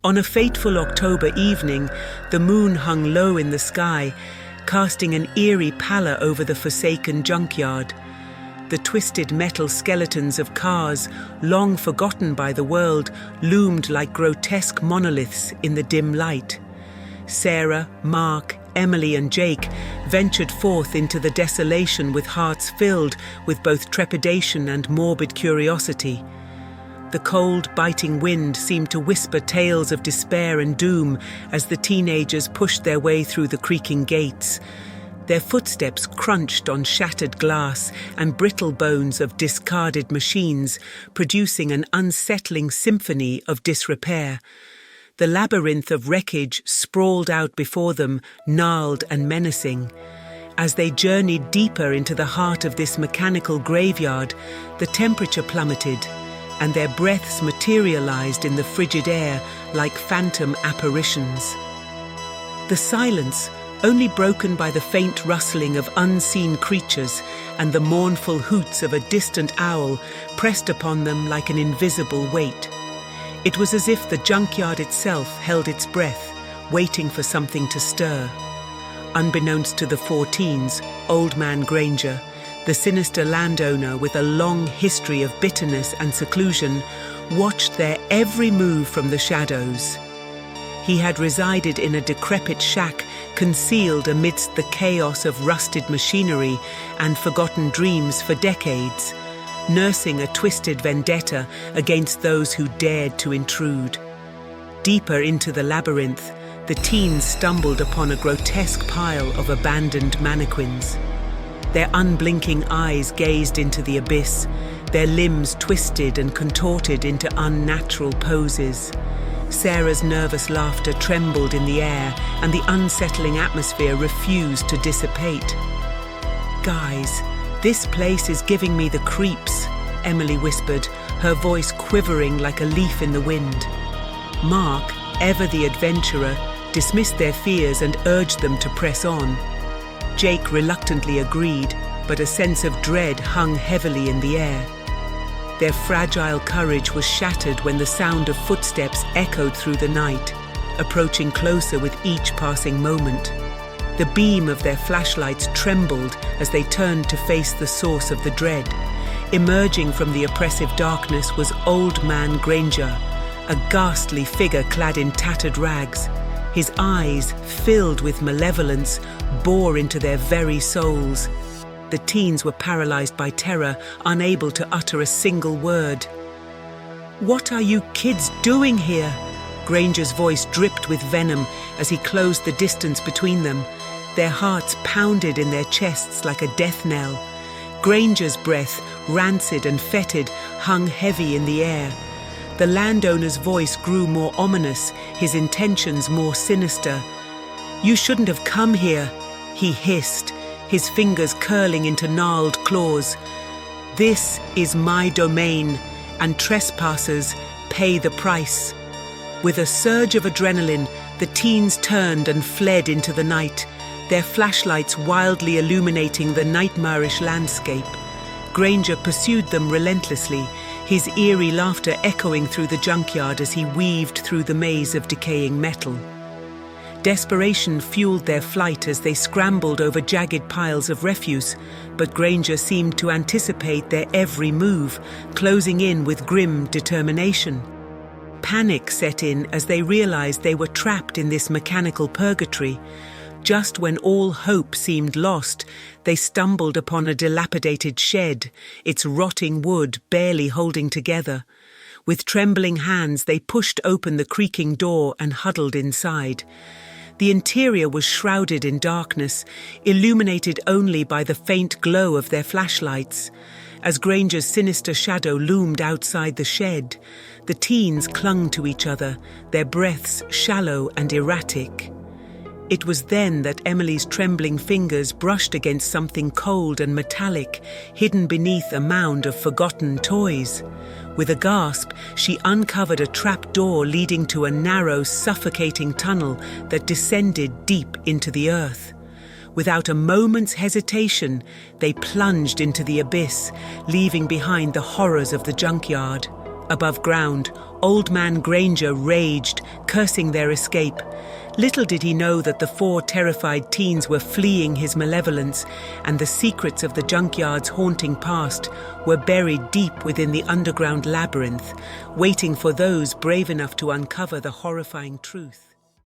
On a fateful October evening, the moon hung low in the sky, casting an eerie pallor over the forsaken junkyard. The twisted metal skeletons of cars, long forgotten by the world, loomed like grotesque monoliths in the dim light. Sarah, Mark, Emily and Jake ventured forth into the desolation with hearts filled with both trepidation and morbid curiosity. The cold, biting wind seemed to whisper tales of despair and doom as the teenagers pushed their way through the creaking gates. Their footsteps crunched on shattered glass and brittle bones of discarded machines, producing an unsettling symphony of disrepair. The labyrinth of wreckage sprawled out before them, gnarled and menacing. As they journeyed deeper into the heart of this mechanical graveyard, the temperature plummeted, and their breaths materialized in the frigid air like phantom apparitions. The silence, only broken by the faint rustling of unseen creatures and the mournful hoots of a distant owl, pressed upon them like an invisible weight. It was as if the junkyard itself held its breath, waiting for something to stir. Unbeknownst to the 4 teens, Old Man Granger, the sinister landowner with a long history of bitterness and seclusion, watched their every move from the shadows. He had resided in a decrepit shack concealed amidst the chaos of rusted machinery and forgotten dreams for decades, nursing a twisted vendetta against those who dared to intrude. Deeper into the labyrinth, the teens stumbled upon a grotesque pile of abandoned mannequins. Their unblinking eyes gazed into the abyss, their limbs twisted and contorted into unnatural poses. Sarah's nervous laughter trembled in the air, and the unsettling atmosphere refused to dissipate. "Guys, this place is giving me the creeps," Emily whispered, her voice quivering like a leaf in the wind. Mark, ever the adventurer, dismissed their fears and urged them to press on. Jake reluctantly agreed, but a sense of dread hung heavily in the air. Their fragile courage was shattered when the sound of footsteps echoed through the night, approaching closer with each passing moment. The beam of their flashlights trembled as they turned to face the source of the dread. Emerging from the oppressive darkness was Old Man Granger, a ghastly figure clad in tattered rags. His eyes, filled with malevolence, bore into their very souls. The teens were paralyzed by terror, unable to utter a single word. "What are you kids doing here?" Granger's voice dripped with venom as he closed the distance between them. Their hearts pounded in their chests like a death knell. Granger's breath, rancid and fetid, hung heavy in the air. The landowner's voice grew more ominous, his intentions more sinister. "You shouldn't have come here," he hissed, his fingers curling into gnarled claws. "This is my domain, and trespassers pay the price." With a surge of adrenaline, the teens turned and fled into the night, their flashlights wildly illuminating the nightmarish landscape. Granger pursued them relentlessly, his eerie laughter echoing through the junkyard as he weaved through the maze of decaying metal. Desperation fueled their flight as they scrambled over jagged piles of refuse, but Granger seemed to anticipate their every move, closing in with grim determination. Panic set in as they realized they were trapped in this mechanical purgatory. Just when all hope seemed lost, they stumbled upon a dilapidated shed, its rotting wood barely holding together. With trembling hands, they pushed open the creaking door and huddled inside. The interior was shrouded in darkness, illuminated only by the faint glow of their flashlights. As Granger's sinister shadow loomed outside the shed, the teens clung to each other, their breaths shallow and erratic. It was then that Emily's trembling fingers brushed against something cold and metallic, hidden beneath a mound of forgotten toys. With a gasp, she uncovered a trap door leading to a narrow, suffocating tunnel that descended deep into the earth. Without a moment's hesitation, they plunged into the abyss, leaving behind the horrors of the junkyard. Above ground, Old Man Granger raged, cursing their escape. Little did he know that the 4 terrified teens were fleeing his malevolence, and the secrets of the junkyard's haunting past were buried deep within the underground labyrinth, waiting for those brave enough to uncover the horrifying truth.